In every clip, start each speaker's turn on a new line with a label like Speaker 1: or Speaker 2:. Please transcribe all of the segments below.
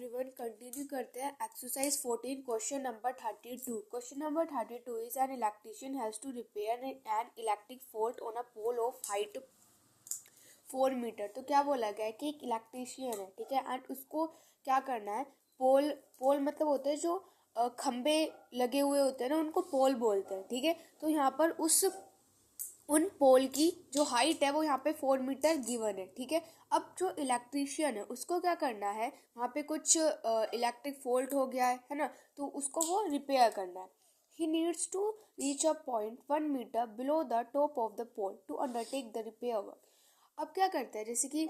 Speaker 1: Everyone, continue करते हैं exercise 14 question number 32। Question number 32 is an electrician has to repair an electric fault on a pole of height 4 metre. तो क्या बोला गया है कि एक इलेक्ट्रिशियन है, ठीक है, एंड उसको क्या करना है। पोल पोल मतलब होते हैं जो खंबे लगे हुए होते हैं ना, उनको पोल बोलते हैं, ठीक है। तो यहाँ पर उन पोल की जो हाइट है वो यहाँ पे 4 मीटर गिवन है, ठीक है। अब जो इलेक्ट्रिशियन है उसको क्या करना है, वहाँ पे कुछ इलेक्ट्रिक फॉल्ट हो गया है ना, तो उसको वो रिपेयर करना है। He needs to reach a point 1 metre below the top of the pole to undertake the repair work. अब क्या करते हैं, जैसे कि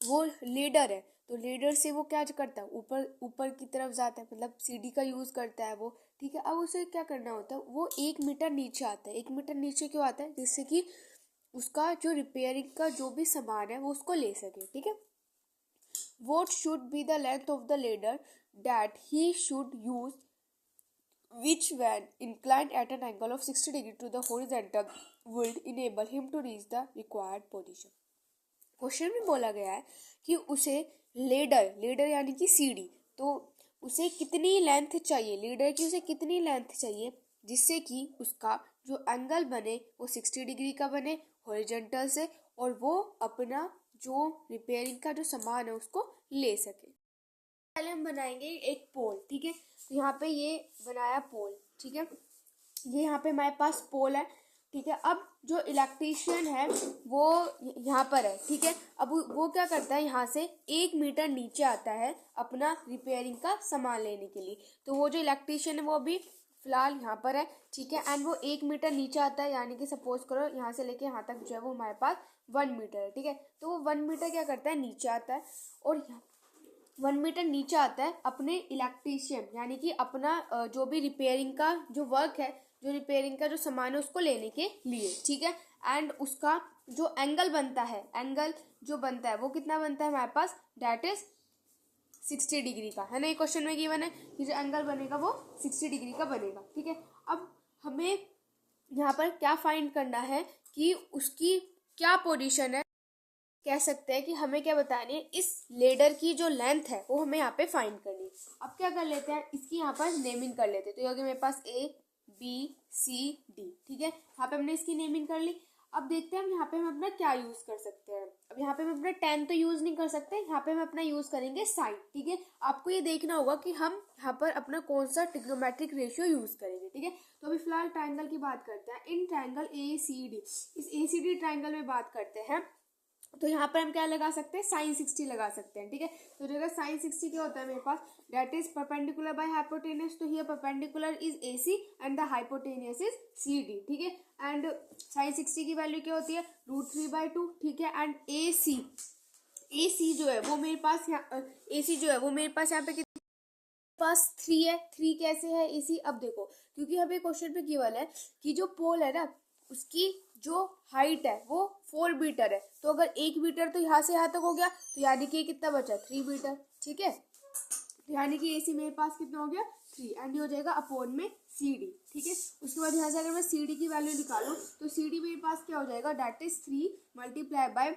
Speaker 1: वो लीडर है, तो लीडर से वो क्या करता है, ऊपर ऊपर की तरफ जाता है, मतलब सीढ़ी का यूज करता है वो, ठीक है। अब उसे क्या करना होता है, वो 1 मीटर नीचे आता है। 1 मीटर नीचे क्यों आता है, जिससे कि उसका जो रिपेयरिंग का जो भी सामान है वो उसको ले सके, ठीक है। What should be the length of the ladder that he should use, which when inclined at an angle of 60 degree to the horizontal would enable him to reach the required position। Question में बोला गया है कि उसे ladder ladder यानी कि सीढ़ी, तो उसे कितनी लेंथ चाहिए, लीडर की उसे कितनी लेंथ चाहिए जिससे कि उसका जो एंगल बने वो 60 डिग्री का बने हॉरिजॉन्टल से, और वो अपना जो रिपेयरिंग का जो सामान है उसको ले सके। पहले हम बनाएंगे एक पोल, ठीक है। तो यहाँ पे ये बनाया पोल, ठीक है। ये यहाँ पे हमारे पास पोल है, ठीक है। अब जो इलेक्ट्रिशियन है वो यहाँ पर है, ठीक है। अब वो क्या करता है, यहाँ से 1 मीटर नीचे आता है अपना रिपेयरिंग का सामान लेने के लिए। तो वो जो इलेक्ट्रिशियन है वो अभी फिलहाल यहाँ पर है, ठीक है। एंड वो 1 मीटर नीचे आता है, यानी कि सपोज करो यहाँ से लेके यहाँ तक जो है वो हमारे पास 1 मीटर है, ठीक है। तो वो 1 मीटर क्या करता है, नीचे आता है, और 1 मीटर नीचे आता है अपने इलेक्ट्रिशियन यानी कि अपना जो भी रिपेयरिंग का जो वर्क है, जो रिपेयरिंग का जो सामान है उसको लेने के लिए, ठीक है। एंड उसका जो एंगल बनता है, एंगल जो बनता है वो कितना बनता है हमारे पास, डेट इज 60 डिग्री का, है ना। ये क्वेश्चन में गिवन है कि जो एंगल बनेगा वो 60 डिग्री का बनेगा, ठीक है। अब हमें यहाँ पर क्या फाइंड करना है कि उसकी क्या पोजीशन है, कह सकते हैं कि हमें क्या बतानी है, इस लेडर की जो लेंथ है वो हमें यहाँ पे फाइंड करनी है। अब क्या कर लेते हैं, इसकी यहाँ पर नेमिंग कर लेते हैं। तो ये हो गया मेरे पास ABCD, ठीक है। यहाँ पे हमने इसकी नेमिंग कर ली। अब देखते हैं हम यहाँ पे हम अपना क्या यूज कर सकते हैं। अब यहाँ पे हम अपना 10 तो यूज नहीं कर सकते, यहाँ पे हम अपना यूज करेंगे साइन, ठीक है। आपको ये देखना होगा कि हम यहाँ पर अपना कौन सा ट्रिग्नोमेट्रिक रेशियो यूज करेंगे, ठीक है। तो अभी फिलहाल ट्राइंगल की बात करते हैं। इन ट्राइंगल ACD, इस ACD ट्राइंगल में बात करते हैं, तो यहाँ पर हम क्या लगा सकते हैं, साइन 60 लगा सकते हैं, ठीक है। तो जगह साइन 60 क्या होता है मेरे पास, that is perpendicular by hypotenuse. तो here perpendicular is AC and the hypotenuse is CD, ठीक है। एंड साइन 60 की वैल्यू क्या होती है, √3/2, ठीक है। एंड AC जो है वो मेरे पास यहाँ AC जो है वो मेरे पास यहाँ पे कितने पास 3 है। 3 कैसे है AC, अब देखो, क्योंकि हमें क्वेश्चन पे गिवन है कि जो पोल है ना उसकी जो हाइट है वो 4 मीटर है, तो अगर 1 मीटर तो यहाँ से यहाँ तक हो गया, तो यानी कि कितना बचा, 3 मीटर, ठीक है। यानी कि AC मेरे पास कितना हो गया, 3, एंड ये हो जाएगा अपॉन में CD, ठीक है। उसके बाद यहाँ से अगर मैं CD की वैल्यू निकालूं तो CD मेरे पास क्या हो जाएगा, that is 3 multiply by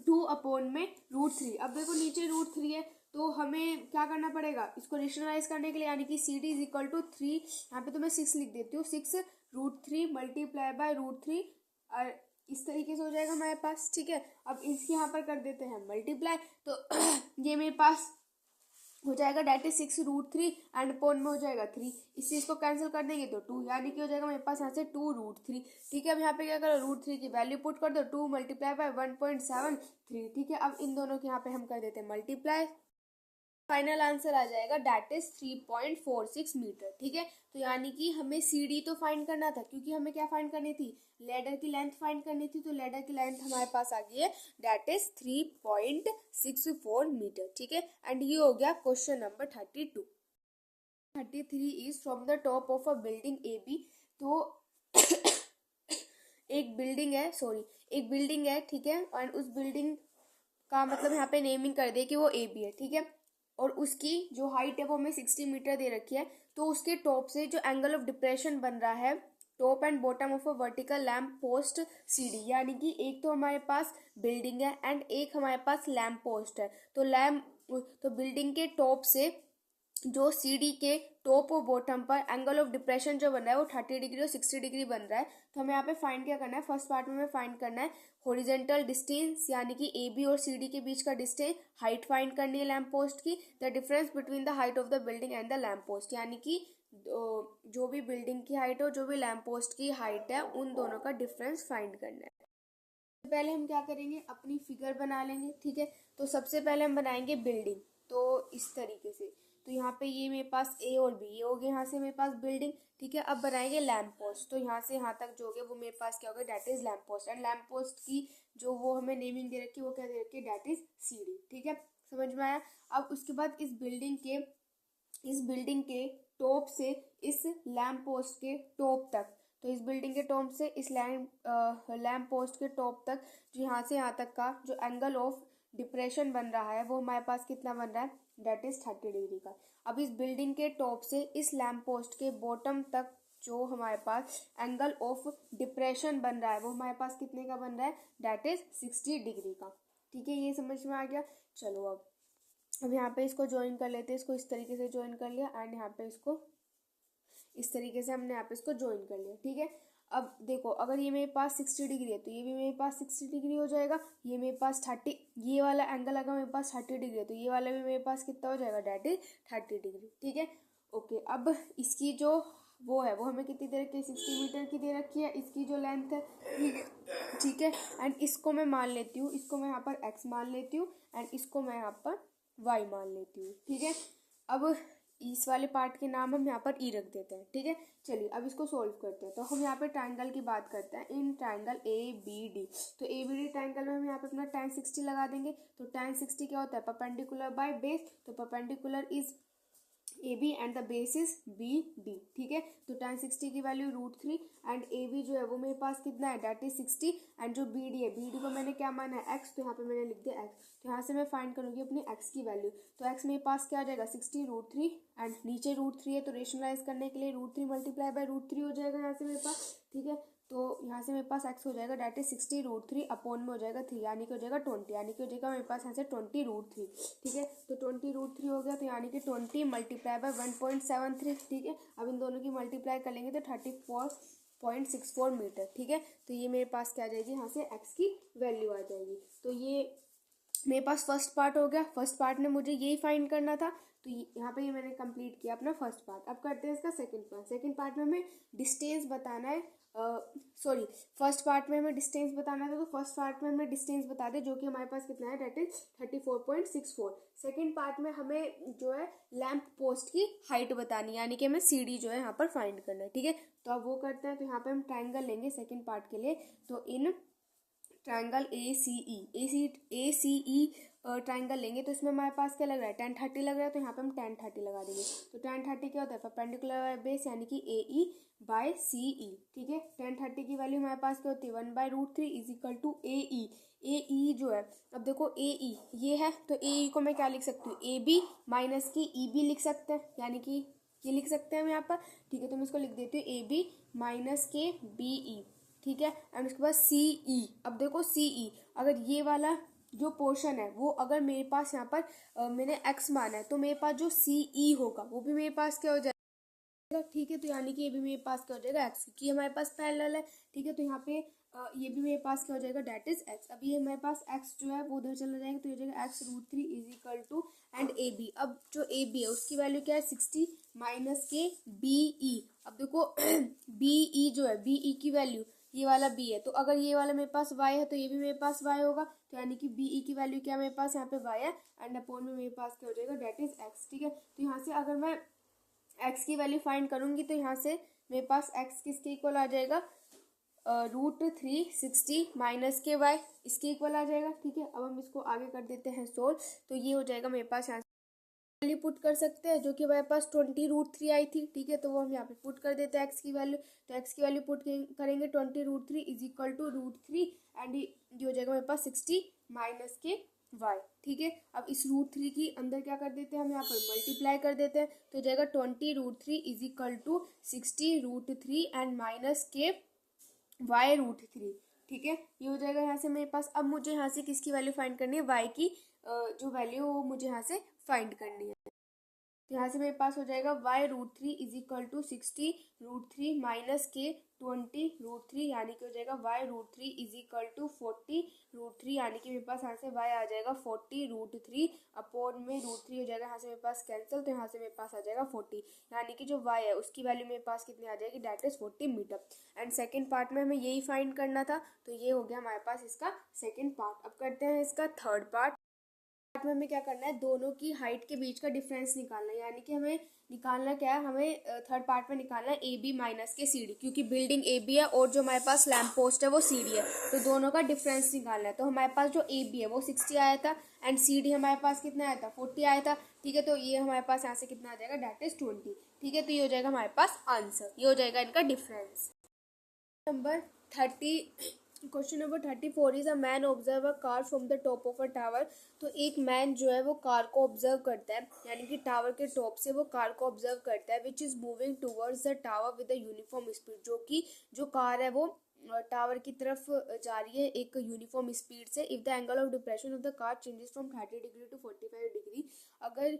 Speaker 1: 2 upon में √3। अब देखो नीचे √3 है, तो हमें क्या करना पड़ेगा, इसको रेशनलाइज करने के लिए, यानी कि CD इज इक्वल टू 3, यहाँ पे तो मैं 6 लिख देती हूँ, 6 √3 मल्टीप्लाई बाय √3, और इस तरीके से हो जाएगा हमारे पास, ठीक है। अब इसके यहाँ पर कर देते हैं मल्टीप्लाई, तो ये मेरे पास हो जाएगा डेट इज 6 √3 एंड अपॉन में हो जाएगा 3। इस चीज को कैंसिल कर देंगे तो 2, यानी कि हो जाएगा मेरे पास यहाँ से 2 √3, ठीक है। अब यहाँ पे क्या करो, √3 की वैल्यू पुट कर दो, 2 मल्टीप्लाई बाय 1.73, ठीक है। अब इन दोनों के यहाँ पे हम कर देते हैं मल्टीप्लाई, फाइनल आंसर आ जाएगा डेट इज 3.46 मीटर, ठीक है। तो यानी कि हमें CD तो फाइंड करना था, क्योंकि हमें क्या फाइंड करनी थी, लेडर की लेंथ फाइंड करनी थी। तो लेडर की लेंथ हमारे पास आ गई है, डेट इज 3.64 मीटर, ठीक है। एंड ये हो गया question number 32। 33 is from the top of a building AB। तो एक बिल्डिंग है, ठीक है। और उस बिल्डिंग का मतलब यहाँ पे नेमिंग कर दे कि वो AB है, ठीक है। और उसकी जो हाइट है वो हमें 60 मीटर दे रखी है। तो उसके टॉप से जो एंगल ऑफ डिप्रेशन बन रहा है, top and bottom of a vertical lamp post CD, यानी कि एक तो हमारे पास बिल्डिंग है एंड एक हमारे पास लैम्प पोस्ट है। तो लैम्प तो बिल्डिंग के टॉप से जो सीडी के टॉप और बॉटम पर एंगल ऑफ डिप्रेशन जो बन रहा है वो 30 डिग्री और 60 डिग्री बन रहा है। तो हमें यहाँ पे फाइंड क्या करना है, फर्स्ट पार्ट में हमें फाइंड करना है हॉरिजेंटल डिस्टेंस यानी कि ए बी और सी डी के बीच का डिस्टेंस, हाइट फाइंड करनी है लैम्प पोस्ट की, the difference between the height of the building and the lamp post, यानी कि जो भी बिल्डिंग की हाइट और जो भी लैम्प पोस्ट की हाइट है उन दोनों का डिफरेंस फाइंड करना है। पहले हम क्या करेंगे, अपनी फिगर बना लेंगे। ठीक है, तो सबसे पहले हम बनाएंगे बिल्डिंग। तो इस तरीके से, तो यहाँ पे ये मेरे पास ए और बी, ये हो गया यहाँ से मेरे पास बिल्डिंग। ठीक है, अब बनाएंगे लैम्प पोस्ट। तो यहाँ से यहाँ तक जो हो गया वो मेरे पास क्या हो गया, that is lamp post. And lamp post की जो वो हमें नेमिंग दे रखी है वो क्या दे रखी है, डेट इज सी डी। ठीक है, समझ में आया। अब उसके बाद इस बिल्डिंग के टॉप से इस लैम्प पोस्ट के टॉप तक, तो इस बिल्डिंग के टॉप से इस लैम्प पोस्ट के टॉप तक जो यहाँ से यहाँ तक का जो एंगल ऑफ डिप्रेशन बन रहा है वो हमारे पास कितना बन रहा है, डेट इज 30 डिग्री का। अब इस बिल्डिंग के टॉप से इस लैम्प पोस्ट के बॉटम तक जो हमारे पास एंगल ऑफ डिप्रेशन बन रहा है वो हमारे पास कितने का बन रहा है, डेट इज 60 डिग्री का। ठीक है, ये समझ में आ गया। चलो अब यहाँ पे इसको ज्वाइन कर लेते हैं, इसको इस तरीके से ज्वाइन कर लिया एंड यहाँ पे इसको इस तरीके से हमने यहाँ पे इसको ज्वाइन कर लिया। ठीक है, अब देखो अगर ये मेरे पास 60 डिग्री है तो ये भी मेरे पास 60 डिग्री हो जाएगा। ये मेरे पास 30, ये वाला एंगल अगर मेरे पास 30 डिग्री है तो ये वाला भी मेरे पास कितना हो जाएगा, डेट इज 30 डिग्री। ठीक है, ओके। अब इसकी जो वो है वो हमें कितनी दे रखी है, 60 मीटर की दे रखी है, इसकी जो लेंथ है। ठीक है, एंड इसको मैं मान लेती हूँ, इसको मैं यहाँ पर x मान लेती हूँ एंड इसको मैं यहाँ पर y मान लेती हूँ। ठीक है, अब इस वाले पार्ट के नाम हम यहाँ पर ई रख देते हैं। ठीक है, चलिए अब इसको सोल्व करते हैं। तो हम यहाँ पे ट्राइंगल की बात करते हैं, in triangle A B D. तो ए बी डी ट्राइंगल में हम यहाँ पे अपना tan 60 लगा देंगे। तो tan 60 क्या होता है, परपेंडिकुलर बाय बेस। तो perpendicular is A B and the base is B D. ठीक है, तो tan 60 की वैल्यू √3 एंड ए बी जो है वो मेरे पास कितना है, डेट इज 60। एंड जो बी डी है, बी डी को मैंने क्या माना है, x, तो यहाँ पे मैंने लिख दिया x। तो यहाँ से मैं फाइंड करूँगी अपनी x की वैल्यू। तो x मेरे पास क्या आ जाएगा, 60 √3 एंड नीचे √3 है तो रेशनलाइज करने के लिए √3 मल्टीप्लाई बाय √3 हो जाएगा यहाँ से मेरे पास। ठीक है, तो यहाँ से मेरे पास x हो जाएगा, डेट इज 60 √3 अपॉन में हो जाएगा 3, यानी कि हो जाएगा 20, यानी कि हो जाएगा मेरे पास यहाँ से 20 √3। ठीक है, तो 20 √3 हो गया, तो यानी कि 20 मल्टीप्लाई बाय 1.73। ठीक है, अब इन दोनों की मल्टीप्लाई कर लेंगे तो 34.64 मीटर। ठीक है, तो ये मेरे पास क्या आ जाएगी, यहाँ से x की वैल्यू आ जाएगी। तो ये मेरे पास फर्स्ट पार्ट हो गया। फर्स्ट पार्ट में मुझे यही फाइंड करना था, तो यहाँ पे ये मैंने कंप्लीट किया अपना फर्स्ट पार्ट। अब करते हैं इसका सेकंड पार्ट। सेकंड पार्ट में हमें डिस्टेंस बताना है, फर्स्ट पार्ट में हमें डिस्टेंस बताना था, तो फर्स्ट पार्ट में हमें डिस्टेंस बता दें जो कि हमारे पास कितना है, डेट इज 34.64। सेकंड पार्ट में हमें जो है लैम्प पोस्ट की हाइट बतानी है, यानी कि हमें सीडी जो है यहाँ पर फाइंड करना है। ठीक है, तो अब वो करते हैं। तो यहाँ पे हम ट्राइंगल लेंगे सेकंड पार्ट के लिए। तो इन ट्राइंगल ए सी ई ट्राइंगल लेंगे तो इसमें हमारे पास क्या लग रहा है, tan 30 लग रहा है। तो यहाँ पे हम tan 30 लगा देंगे। तो tan 30 क्या होता है, परपेंडिकुलर बेस यानी कि ए ई बाय सी ई। ठीक है, tan 30 की वैल्यू हमारे पास क्या होती है, 1/√3 इज इक्वल टू ए ई। ए ई जो है, अब देखो ए ई ये है, तो ए ई को मैं क्या लिख सकती हूँ, ए बी माइनस की ई बी लिख सकते हैं, यानी कि ये लिख सकते हैं हम यहाँ पर। ठीक है, तो मैं इसको लिख देती हूँ ए बी माइनस के बी ई। ठीक है, एंड उसके बाद सी ई। अब देखो सी ई, अगर ये वाला जो पोर्शन है वो अगर मेरे पास यहाँ पर मैंने x माना है तो मेरे पास जो सी ई होगा वो भी मेरे पास क्या हो जाएगा। ठीक है, तो यानी कि ये भी मेरे पास क्या हो जाएगा, x, क्योंकि हमारे पास पैरेलल है। ठीक है, तो यहाँ पे ये भी मेरे पास क्या हो जाएगा, डेट इज x। अब ये हमारे पास x जो है वो उधर चला जाएगा, तो ये हो जाएगा x √3 is equal to and A B. अब जो ए बी है उसकी वैल्यू क्या है, 60 माइनस के बी ई। अब देखो बी ई जो है, बी ई की वैल्यू ये वाला b है, तो अगर ये वाला मेरे पास y है तो ये भी मेरे पास y होगा। तो यानी कि बी ई की वैल्यू क्या मेरे पास यहाँ पे y है एंड अपॉन में मेरे पास क्या हो जाएगा, डेट इज x। ठीक है, तो यहाँ से अगर मैं x की वैल्यू फाइंड करूंगी तो यहाँ से मेरे पास x किसके इक्वल आ जाएगा, √3 60 माइनस के y, इसके इक्वल आ जाएगा। ठीक है, अब हम इसको आगे कर देते हैं सोल्व। तो ये हो जाएगा मेरे पास यहाँ वैल्यू पुट कर सकते हैं जो कि हमारे पास 20 √3 आई थी। ठीक है, तो वो हम यहाँ पे पुट कर देते हैं x की वैल्यू। तो x की वैल्यू पुट करेंगे 20 √3 इज इक्वल टू √3 एंड ये हो जाएगा मेरे पास 60 माइनस के y। ठीक है, अब इस √3 की अंदर क्या कर देते हैं, हम यहाँ पर मल्टीप्लाई कर देते हैं। तो हो जाएगा 20 √3 is equal to 60 √3 and minus के y √3। ठीक है, ये हो जाएगा यहाँ से मेरे पास। अब मुझे यहाँ से किसकी वैल्यू फाइंड करनी है, y की जो वैल्यू वो मुझे यहाँ से फाइंड करनी है। तो यहाँ से मेरे पास हो जाएगा y√3 is equal to 60 √3 minus के 20 √3, यानी कि हो जाएगा y√3 इज इक्वल टू 40 √3, यानी कि मेरे पास यहाँ से y आ जाएगा 40 √3 अपॉन में √3 हो जाएगा यहाँ से मेरे पास कैंसिल, तो यहाँ से मेरे पास आ जाएगा 40, यानी कि जो y है उसकी वैल्यू मेरे पास कितनी आ जाएगी, that is 40 metre. And second part में हमें यही फाइंड करना था, तो ये हो गया हमारे पास इसका सेकेंड पार्ट। अब करते हैं इसका थर्ड पार्ट में हमें क्या करना है, दोनों की हाइट के बीच का डिफरेंस निकालना है, यानी कि हमें निकालना क्या है, हमें थर्ड पार्ट में निकालना है ए बी माइनस के सी डी, क्योंकि बिल्डिंग ए बी है और जो हमारे पास लैंप पोस्ट है वो सी डी है, तो दोनों का डिफरेंस निकालना है। तो हमारे पास जो ए बी है वो 60 आया था एंड सी डी हमारे पास कितना आया था, 40 आया था, ठीक है। तो ये हमारे पास यहाँ से कितना आ जाएगा, दैट इज 20, ठीक है। तो ये हो जाएगा हमारे पास आंसर, ये हो जाएगा इनका difference. Number 30 question number 34 is a man observe a car from the top of a tower. तो एक मैन जो है वो कार को ऑब्जर्व करता है, यानी कि टावर के टॉप से वो कार को ऑब्जर्व करता है, which is moving towards the tower with a uniform speed, जो कि जो कार है वो टावर की तरफ जा रही है एक यूनिफॉर्म स्पीड से। If the angle of depression of the car changes from 30 degree to 45 degree, अगर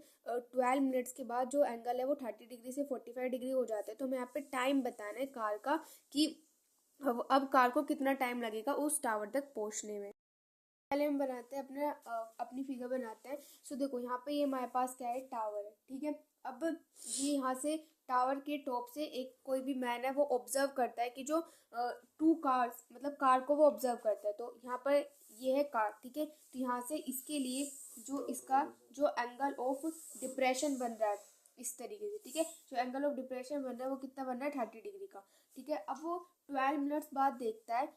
Speaker 1: 12 मिनट्स के बाद जो एंगल है वो 30 डिग्री से 45 डिग्री हो जाता है, तो हमें यहाँ पे टाइम बताना है कार का कि अब कार को कितना टाइम लगेगा उस टावर तक पहुंचने में। पहले हम बनाते हैं अपनी फिगर बनाते हैं। सो देखो यहाँ पे ये हमारे पास क्या है, टावर है, ठीक है। अब ये यहाँ से टावर के टॉप से एक कोई भी मैन है वो ऑब्जर्व करता है कि जो टू कार्स मतलब कार को वो ऑब्जर्व करता है। तो यहाँ पर ये है कार, ठीक है। तो यहाँ से इसके लिए जो इसका जो एंगल ऑफ डिप्रेशन बन रहा है इस तरीके से, ठीक है। जो एंगल ऑफ डिप्रेशन बन रहा है वो कितना बन रहा है, 30 डिग्री का, ठीक है। अब वो 12 मिनट्स बाद देखता है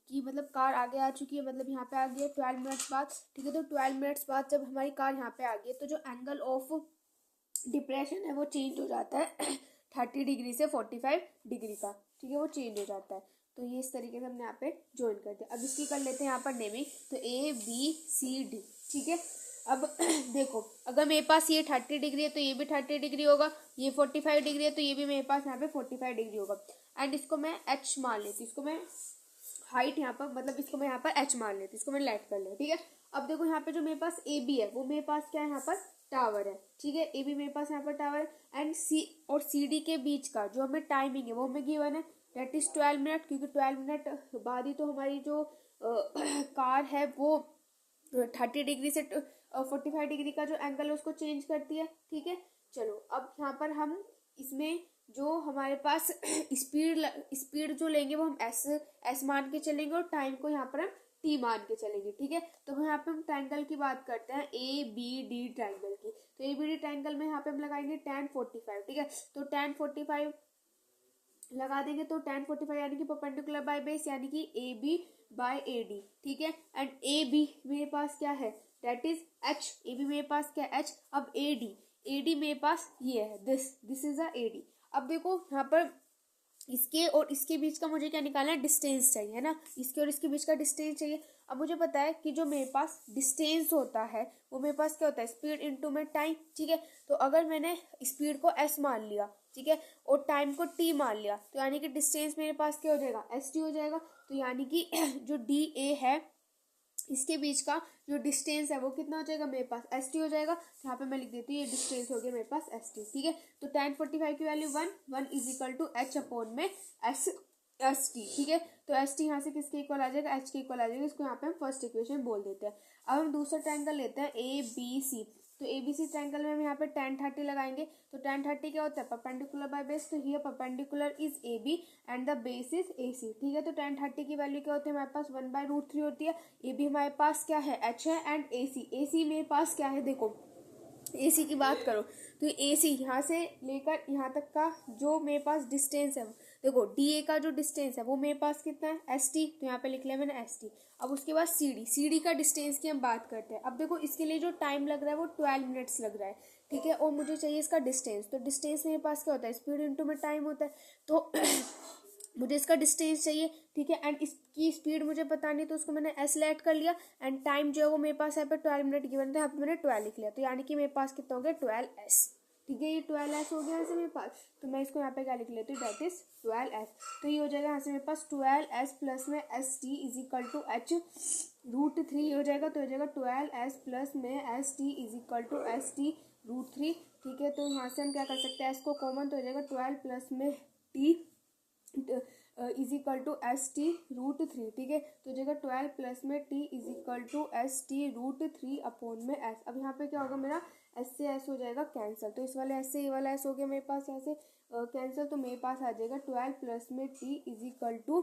Speaker 1: कि मतलब कार आगे आ चुकी है, मतलब यहाँ पे आ गई है 12 मिनट्स बाद, ठीक है। तो 12 मिनट्स बाद जब हमारी कार यहाँ पे आ गई है तो जो एंगल ऑफ डिप्रेशन है वो चेंज हो जाता है 30 डिग्री से 45 डिग्री का, ठीक है, वो चेंज हो जाता है। तो ये इस तरीके से हमने यहाँ पे ज्वाइन कर दिया। अब इसकी कर लेते हैं यहाँ पर नेमिंग, तो ए बी सी डी, ठीक है। अब देखो अगर मेरे पास ये 30 डिग्री है तो ये भी 30 डिग्री होगा, ये 45 डिग्री है तो ये भी मेरे पास यहाँ पे 45 डिग्री होगा। एंड इसको मैं एच मान लेती हूँ, इसको मैं हाइट यहाँ पर मतलब इसको मैं यहाँ पर एच मान लेती हूँ, इसको मैं लाइट कर लिया, ठीक है। अब देखो यहाँ पे जो मेरे पास ए बी है वो मेरे पास क्या है, यहाँ पर टावर है, ठीक है। ए बी मेरे पास यहाँ पर टावर है एंड सी और सी डी के बीच का जो हमें टाइमिंग है वो हमें गिवन है, दैट इज 12 मिनट, क्योंकि 12 मिनट बाद ही तो हमारी जो कार है वो 30 डिग्री से 45 डिग्री का जो एंगल है उसको चेंज करती है, ठीक है। चलो अब यहाँ पर हम इसमें जो हमारे पास स्पीड जो लेंगे वो हम एस मान के चलेंगे और टाइम को यहाँ पर हम टी मान के चलेंगे, ठीक है। तो यहाँ पे हम ट्रायंगल की बात करते हैं, ए बी डी ट्रायंगल की। तो ए बी डी ट्रायंगल में यहाँ पे हम लगाएंगे tan 45, ठीक है। तो tan 45 लगा देंगे तो tan 45 यानी कि परपेंडिकुलर बाय बेस, यानी कि A B by A D, ठीक है। एंड ए बी मेरे पास क्या है, that is H, A B मेरे पास क्या है एच। अब ए डी मेरे पास ये है, this is a A D. अब देखो यहाँ पर इसके और इसके बीच का मुझे क्या निकालना है, डिस्टेंस चाहिए, है ना। इसके और इसके बीच का डिस्टेंस चाहिए। अब मुझे पता है कि जो मेरे पास डिस्टेंस होता है वो मेरे पास क्या होता है, स्पीड इनटू में टाइम, ठीक है। तो अगर मैंने स्पीड को एस मान लिया, ठीक है, और टाइम को टी मान लिया, तो यानी कि डिस्टेंस मेरे पास क्या हो जाएगा, एस टी हो जाएगा। तो यानी कि जो डी ए है इसके बीच का जो डिस्टेंस है वो कितना हो जाएगा, मेरे पास एस टी हो जाएगा। तो यहाँ पे मैं लिख देती हूँ ये डिस्टेंस हो गया मेरे पास एस टी, ठीक है। तो tan 45 की value 1 is equal to H upon में एस टी, ठीक है। तो एस टी यहाँ से किसके इक्वल आ जाएगा, एच के इक्वल आ जाएगा। इसको यहाँ पे हम फर्स्ट इक्वेशन बोल देते हैं। अब हम दूसरा ट्रायंगल लेते हैं ए बी सी। तो ए बी सी ट्रायंगल में हम यहाँ पे tan 30 लगाएंगे। तो tan 30 क्या होता है, परपेंडिकुलर बाय बेस। तो here perpendicular is A B and the base is A C, ठीक है। तो tan 30 की वैल्यू क्या होती है हमारे पास 1/√3 होती है। ए बी हमारे पास क्या है, एच है एंड ए सी मेरे पास क्या है, देखो ए सी की बात करो तो ए सी यहाँ से लेकर यहाँ तक का जो मेरे पास डिस्टेंस है, देखो डी ए का जो डिस्टेंस है वो मेरे पास कितना है, एस टी। तो यहाँ पे लिख लिया मैंने एस टी। अब उसके बाद सी डी का डिस्टेंस की हम बात करते हैं। अब देखो इसके लिए जो टाइम लग रहा है वो 12 मिनट्स लग रहा है, ठीक है। और मुझे चाहिए इसका डिस्टेंस। तो डिस्टेंस मेरे पास क्या होता है, स्पीड इंटू में टाइम होता है। तो मुझे इसका डिस्टेंस चाहिए, ठीक है। एंड इसकी स्पीड मुझे पता नहीं, तो उसको मैंने एस लेट कर लिया। एंड टाइम जो है वो मेरे पास यहाँ पे 12 मिनट गिवन था, यहाँ पे मैंने 12 लिख लिया। तो यानी कि मेरे पास कितना हो गया, 12s, ठीक है। ये 12s हो गया यहाँ से मेरे पास। तो मैं इसको यहाँ पे क्या लिख लेती हूँ, दैट इज 12s। तो ये हो जाएगा यहाँ से मेरे पास 12s प्लस में S T is equal to H √3 हो जाएगा, तो हो जाएगा 12s प्लस में S T is equal to S T √3। ठीक है, तो यहाँ से हम क्या कर सकते हैं, एस को कॉमन, तो हो जाएगा 12 प्लस में T is equal to S T √3। ठीक है, तो हो जाएगा 12 प्लस में T is equal to S T √3 upon में एस। अब यहाँ पे क्या होगा, मेरा एस से एस हो जाएगा कैंसिल, तो इस वाले एस से ये वाला एस हो गया मेरे पास यहाँ से कैंसिल, तो मेरे पास आ जाएगा 12 प्लस में T is equal to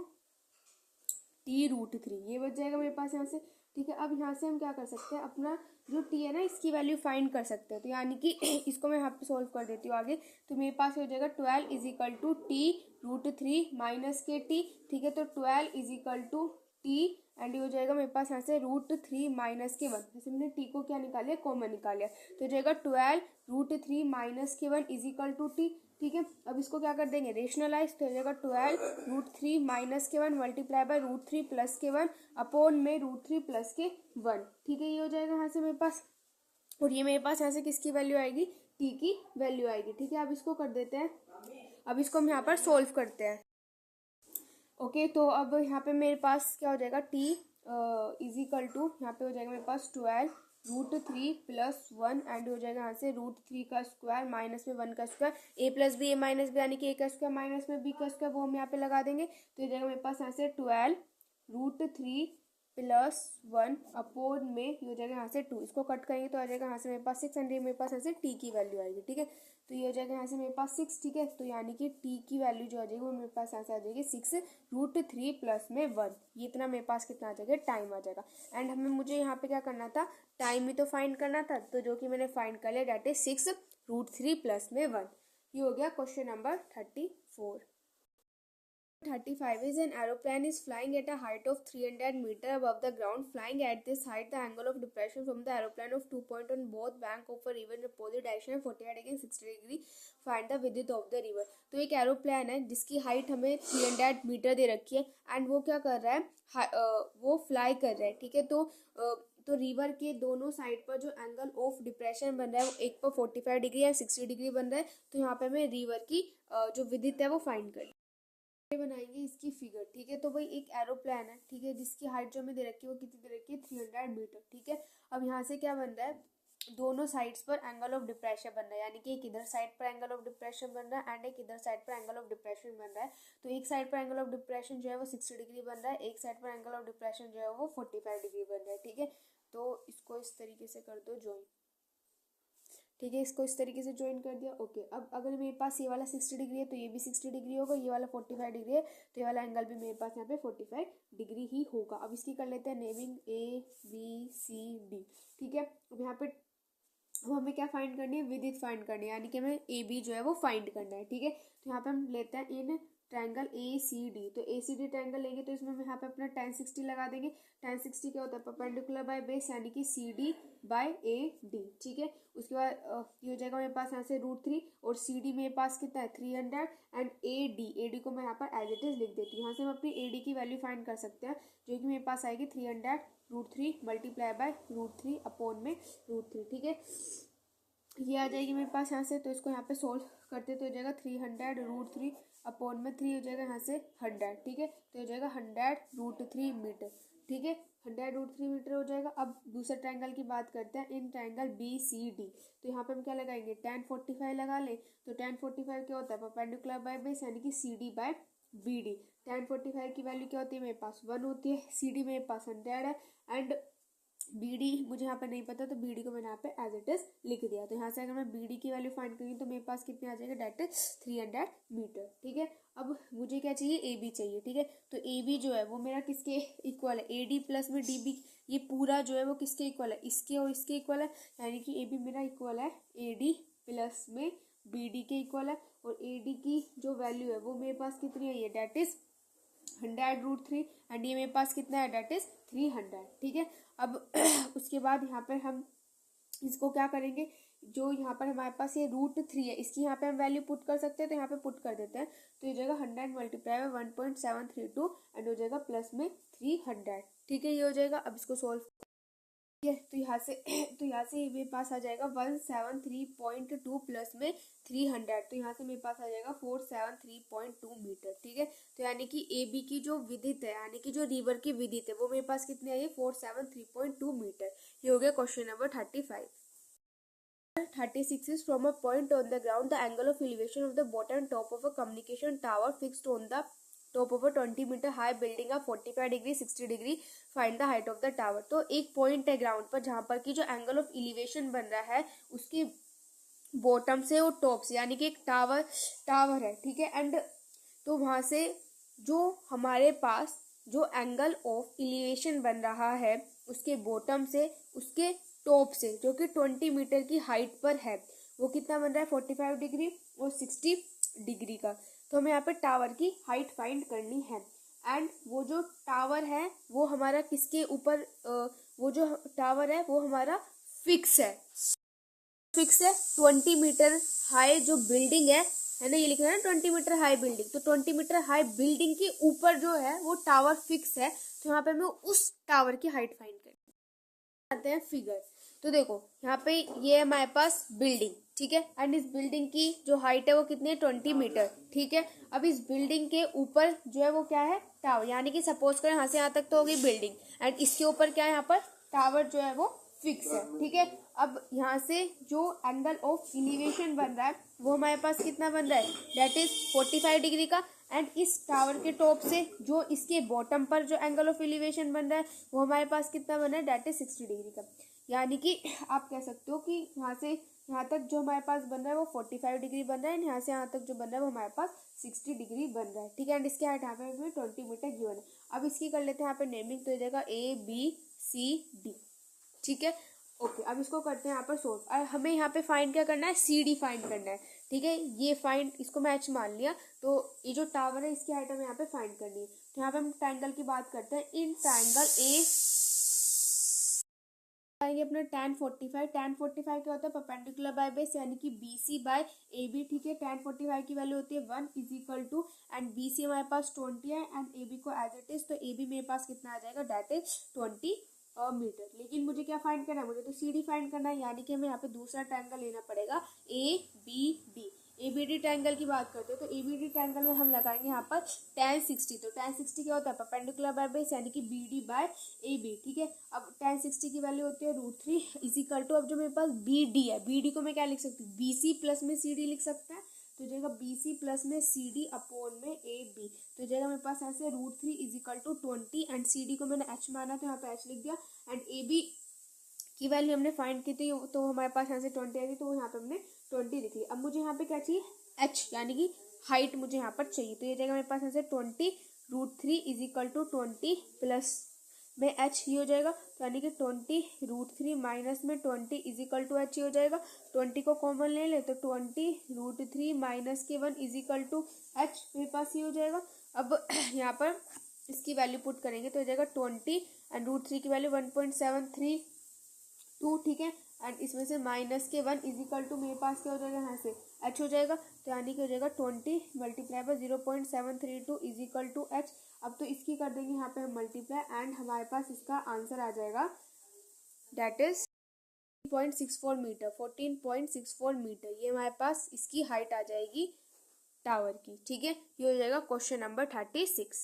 Speaker 1: T √3, ये बच जाएगा मेरे पास यहाँ से। ठीक है, अब यहाँ से हम क्या कर सकते हैं, अपना जो टी है ना इसकी वैल्यू फाइंड कर सकते हैं, तो यानी कि इसको मैं यहाँ पे सोल्व कर देती हूँ आगे। तो मेरे पास हो जाएगा 12 is equal to T √3 minus के टी। ठीक है, तो 12 is equal to T and ये हो जाएगा मेरे पास यहाँ से √3 माइनस के 1, जैसे मैंने टी को क्या निकालिया, कॉमन निकालिया, तो हो जाएगा 12 √3 माइनस के 1 इज इक्वल टू टी। ठीक है, अब इसको क्या कर देंगे, रेशनलाइज, तो हो जाएगा 12 √3 माइनस के 1 मल्टीप्लाई बाय √3 प्लस के 1 अपॉन में √3 प्लस के 1। ठीक है, ये हो जाएगा यहाँ से मेरे पास, और ये मेरे पास यहाँ से किसकी वैल्यू आएगी, टी की वैल्यू आएगी। ठीक है, अब इसको कर देते हैं, अब इसको हम यहाँ पर सोल्व करते हैं। ओके, तो अब यहाँ पे मेरे पास क्या हो जाएगा, टी इज इक्वल टू, यहाँ पे हो जाएगा मेरे पास 12 √3 प्लस 1 एंड हो जाएगा यहाँ से √3 का स्क्वायर माइनस में 1 का स्क्वायर, ए प्लस बी ए माइनस बी यानी कि ए का स्क्वायर माइनस में बी का स्क्वायर, वो हम यहाँ पे लगा देंगे, तो हो जाएगा मेरे पास यहाँ से 12 √3 प्लस 1 अपोन में ये हो जाएगा यहाँ से 2, इसको कट करेंगे तो आ जाएगा यहाँ से मेरे पास 6 एंड मेरे पास यहाँ से टी की वैल्यू आएगी। ठीक है, तो ये हो जाएगा यहाँ से मेरे पास 6। ठीक है, तो यानी कि टी की वैल्यू जो आ जाएगी वो मेरे पास यहाँ से आ जाएगी 6 √3 प्लस में 1, ये इतना मेरे पास कितना आ जाएगा, टाइम आ जाएगा। एंड हमें मुझे यहाँ पे क्या करना था, टाइम ही तो फाइंड करना था, तो जो कि मैंने फाइंड कर लिया, डेट इज 6 √3 प्लस में 1। ये हो गया question number 34। 35 is an aeroplane is flying at a height of 300 meter above the ground. Flying at this height, the angle of depression from the aeroplane of 2 point on both bank of a river in opposite direction 45 degree 60 degree. Find the width of the river. तो एक aeroplane है जिसकी height हमें 300 metre दे रखी है and वो क्या कर रहा है, वो फ्लाई कर रहा है। ठीक है, तो रिवर के दोनों साइड पर जो एंगल ऑफ डिप्रेशन बन रहा है वो एक पर 45 डिग्री या 60 डिग्री बन रहा है, तो यहाँ पे हमें रिवर की जो विड्थ है वो फाइंड करनी बनाएंगे इसकी फिगर। ठीक है, तो भाई एक एरोप्लेन है, ठीक है, जिसकी हाइट जो हमें दे रखी है वो कितनी दे रखी है, 300 मीटर। ठीक है, अब यहाँ से क्या बन रहा है, दोनों साइड्स पर एंगल ऑफ डिप्रेशन बन रहा है, यानी कि एक इधर साइड पर एंगल ऑफ डिप्रेशन बन रहा है एंड एक इधर साइड पर एंगल ऑफ डिप्रेशन बन रहा है। तो एक साइड पर एंगल ऑफ डिप्रेशन जो है वो 60 डिग्री बन रहा है, एक साइड पर एंगल ऑफ डिप्रेशन जो है वो 45 डिग्री बन रहा है। ठीक है, तो इसको इस तरीके से कर दो ज्वाइन। ठीक है, इसको इस तरीके से ज्वाइन कर दिया। ओके, अब अगर मेरे पास ये वाला 60 डिग्री है तो ये भी 60 डिग्री होगा, ये वाला 45 डिग्री है तो ये वाला एंगल भी मेरे पास यहाँ पे 45 डिग्री ही होगा। अब इसकी कर लेते हैं नेमिंग ABCD। ठीक है, अब यहाँ पे वो हमें क्या फाइंड करनी है, विड्थ फाइंड करनी है, यानी कि हमें AB जो है वो फाइंड करना है। ठीक है, तो यहाँ पे हम लेते हैं इन ट्रायंगल ACD, तो ACD ट्रायंगल लेंगे तो इसमें हम यहाँ पे अपना tan 60 लगा देंगे। tan 60 क्या होता है, परपेंडिकुलर बाय बेस यानी कि CD बाय AD। ठीक है, उसके बाद ये हो जाएगा मेरे पास यहाँ से √3 और CD मेरे पास कितना है 300 एंड AD को मैं यहाँ पर एज इट इज लिख देती हूँ। यहाँ से हम अपनी AD की वैल्यू फाइंड कर सकते हैं जो कि मेरे पास आएगी 300 √3 मल्टीप्लाई बाय √3 अपॉन में √3। ठीक है, ये आ जाएगी मेरे पास यहाँ से, तो इसको यहाँ पे सोल्व करते तो हो जाएगा 300 √3 अपॉन में 3 हो जाएगा यहाँ से 100। ठीक है, तो हो जाएगा 100 √3 मीटर। ठीक है, 100 √3 मीटर हो जाएगा। अब दूसरे ट्रायंगल की बात करते हैं, इन ट्रायंगल BCD, तो यहाँ पे हम क्या लगाएंगे, tan 45 लगा ले, तो tan 45 क्या होता है, परपेंडिकुलर बाय बेस यानी कि CD बाय BD। tan 45 की वैल्यू क्या होती है, मेरे पास 1 होती है, CD मेरे पास 100 है एंड BD मुझे यहाँ पे नहीं पता, तो BD को मैंने यहाँ पे एज इट इज लिख दिया। तो यहाँ से अगर मैं BD की वैल्यू फाइंड करूँ तो मेरे पास कितने आ जाएगा, डेट इज 300 मीटर। ठीक है, अब मुझे क्या चाहिए, AB चाहिए। ठीक है, तो AB जो है वो मेरा किसके इक्वल है, AD प्लस में DB, ये पूरा जो है वो किसके इक्वल है, इसके और इसके इक्वल है, यानी कि AB मेरा इक्वल है AD प्लस में BD के इक्वल है, और AD की जो वैल्यू है वो मेरे पास कितनी है, ये डेट इज 100 √3 एंड ये मेरे पास कितना है, डेट इज 300। ठीक है, अब उसके बाद यहाँ पर हम इसको क्या करेंगे, जो यहाँ पर हमारे पास ये √3 है इसकी यहाँ पे हम वैल्यू पुट कर सकते हैं, तो यहाँ पे पुट कर देते हैं, तो ये जाएगा 100 मल्टीप्लाई में 1.732 एंड हो जाएगा प्लस में 300। ठीक है, ये हो जाएगा। अब इसको सोल्व ये तो यहाँ से ये मेरे पास आ जाएगा 173.2 प्लस में 300, तो यहाँ से मेरे पास आ जाएगा 473.2 मीटर। ठीक है, तो यानी कि ए बी की जो विदित है, यानी कि जो रिवर की विदित है, वो मेरे पास कितनी आई है 473.2 मीटर। ये हो गया question number 35। 36 is from a point on the ground, the angle of elevation of the bottom top of a communication tower fixed on the top of a 20-meter high building of 45 degree 60 degree, find the height of the tower। तो एक point है ground पर जहां पर की जो angle of elevation बन रहा है उसके बॉटम से और टॉप से, यानी कि एक टावर है। ठीक है, एंड तो वहां से जो हमारे पास जो एंगल ऑफ एलिवेशन बन रहा है उसके बॉटम से उसके टॉप से, जो कि 20 मीटर की हाइट पर है, वो कितना बन रहा है 45 डिग्री और 60 डिग्री का। तो हमें यहाँ पे टावर की हाइट फाइंड करनी है। एंड वो जो टावर है वो हमारा किसके ऊपर, वो जो टावर है वो हमारा फिक्स है 20 मीटर हाई जो बिल्डिंग है ना, ये लिखा है ना 20 मीटर हाई बिल्डिंग, तो 20 मीटर हाई बिल्डिंग के ऊपर जो है वो टावर फिक्स है। तो यहाँ पे हमें उस टावर की हाइट फाइंड करनी। आते हैं फिगर। तो देखो यहाँ पे ये है हमारे पास बिल्डिंग, ठीक है, एंड इस बिल्डिंग की जो हाइट है वो कितनी है 20 मीटर। ठीक है, अब इस बिल्डिंग के ऊपर जो है वो क्या है टावर, यानी कि सपोज करें यहाँ से यहाँ तक तो होगी बिल्डिंग, एंड इसके ऊपर क्या है यहाँ पर टावर जो है वो फिक्स है। ठीक है, अब यहाँ से जो एंगल ऑफ एलिवेशन बन रहा है वो हमारे पास कितना बन रहा है, दैट इज 45 डिग्री का। एंड इस टावर के टॉप से जो इसके बॉटम पर जो एंगल ऑफ एलिवेशन बन रहा है वो हमारे पास कितना बन रहा है, दैट इज 60 डिग्री का। यानी कि आप कह सकते हो कि यहाँ से यहाँ तक जो हमारे पास बन रहा है वो 45 डिग्री बन रहा है, यहाँ से यहाँ तक जो बन रहा है वो हमारे पास 60 डिग्री बन रहा है। ठीक है, एंड इसके हाइट यहाँ पे 20 मीटर गिवन है। अब इसकी कर लेते हैं यहाँ पे नेमिंग, तो हो जाएगा ABCD। ठीक है, ओके, अब इसको करते हैं यहाँ पर सोल्व। हमें यहाँ पे फाइंड क्या करना है, CD फाइंड करना है। ठीक है, ये फाइंड इसको मैच मान लिया, तो ये जो टावर है इसकी हाइट हमें यहाँ पे फाइंड करनी है। तो यहाँ पे हम ट्रायंगल की बात करते हैं। इन ट्रायंगल ए आएंगे अपना tan 45। tan 45 क्या होता है, परपेंडिकुलर बाय बेस, यानी कि BC बाय AB। ठीक है, tan 45 की वैल्यू होती है 1 is equal to, and BC हमारे पास 20 है एंड AB को एज इट इज, तो AB मेरे पास कितना आ जाएगा, दैट इज 20 मीटर। लेकिन मुझे क्या फाइंड करना है, मुझे तो CD फाइंड करना है, यानी कि हमें यहाँ पे दूसरा ट्रायंगल लेना पड़ेगा ABD। ABD ट्रायंगल की बात करते हैं तो ABD ट्रायंगल में हम लगाएंगे यहाँ पर tan 60। तो tan 60 क्या होता है, परपेंडिकुलर बाय बेस, यानी कि BD बाय AB। ठीक है, अब tan 60 की वैल्यू होती है √3 इज इक्वल टू, अब जो मेरे पास BD है, BD को मैं क्या लिख सकती हूँ, BC प्लस में CD लिख सकते हैं, तो जाएगा BC प्लस में CD अपॉन में AB। तो जाएगा मेरे पास ऐसे √3 is equal to 20, and CD को मैंने H माना तो यहाँ पे H लिख दिया, एंड AB की वैल्यू हमने फाइंड की थी तो हमारे पास यहाँ से 20 आई थी, तो यहाँ पे हमने 20 लिख लिया। अब मुझे यहाँ पे क्या चाहिए, H, यानी कि हाइट मुझे यहाँ पर चाहिए। तो ये जाएगा मेरे पास यहाँ से 20 √3 इज इक्वल टू 20 प्लस में H ही हो जाएगा, तो यानी कि 20 √3 माइनस में 20 इज इक्वल टू H ही हो जाएगा। 20 को कॉमन ले ले तो 20 √3 माइनस के 1 इज इक्वल टू H मेरे पास ही हो जाएगा। अब यहाँ पर इसकी वैल्यू पुट करेंगे तो हो जाएगा 20 एंड √3 की वैल्यू 1.732। ठीक है, एंड इसमें से माइनस के 1 इज इक्वल टू मेरे पास क्या हो जाएगा, यहाँ से H हो जाएगा, तो यानी कि हो जाएगा 20 multiply by 0.732 is equal to H। अब तो इसकी कर देंगे यहाँ पे हम मल्टीप्लाई, एंड हमारे पास इसका आंसर आ जाएगा, दैट इज 14.64 मीटर। 14.64 मीटर ये हमारे पास इसकी हाइट आ जाएगी टावर की। ठीक है, ये हो जाएगा क्वेश्चन नंबर 36।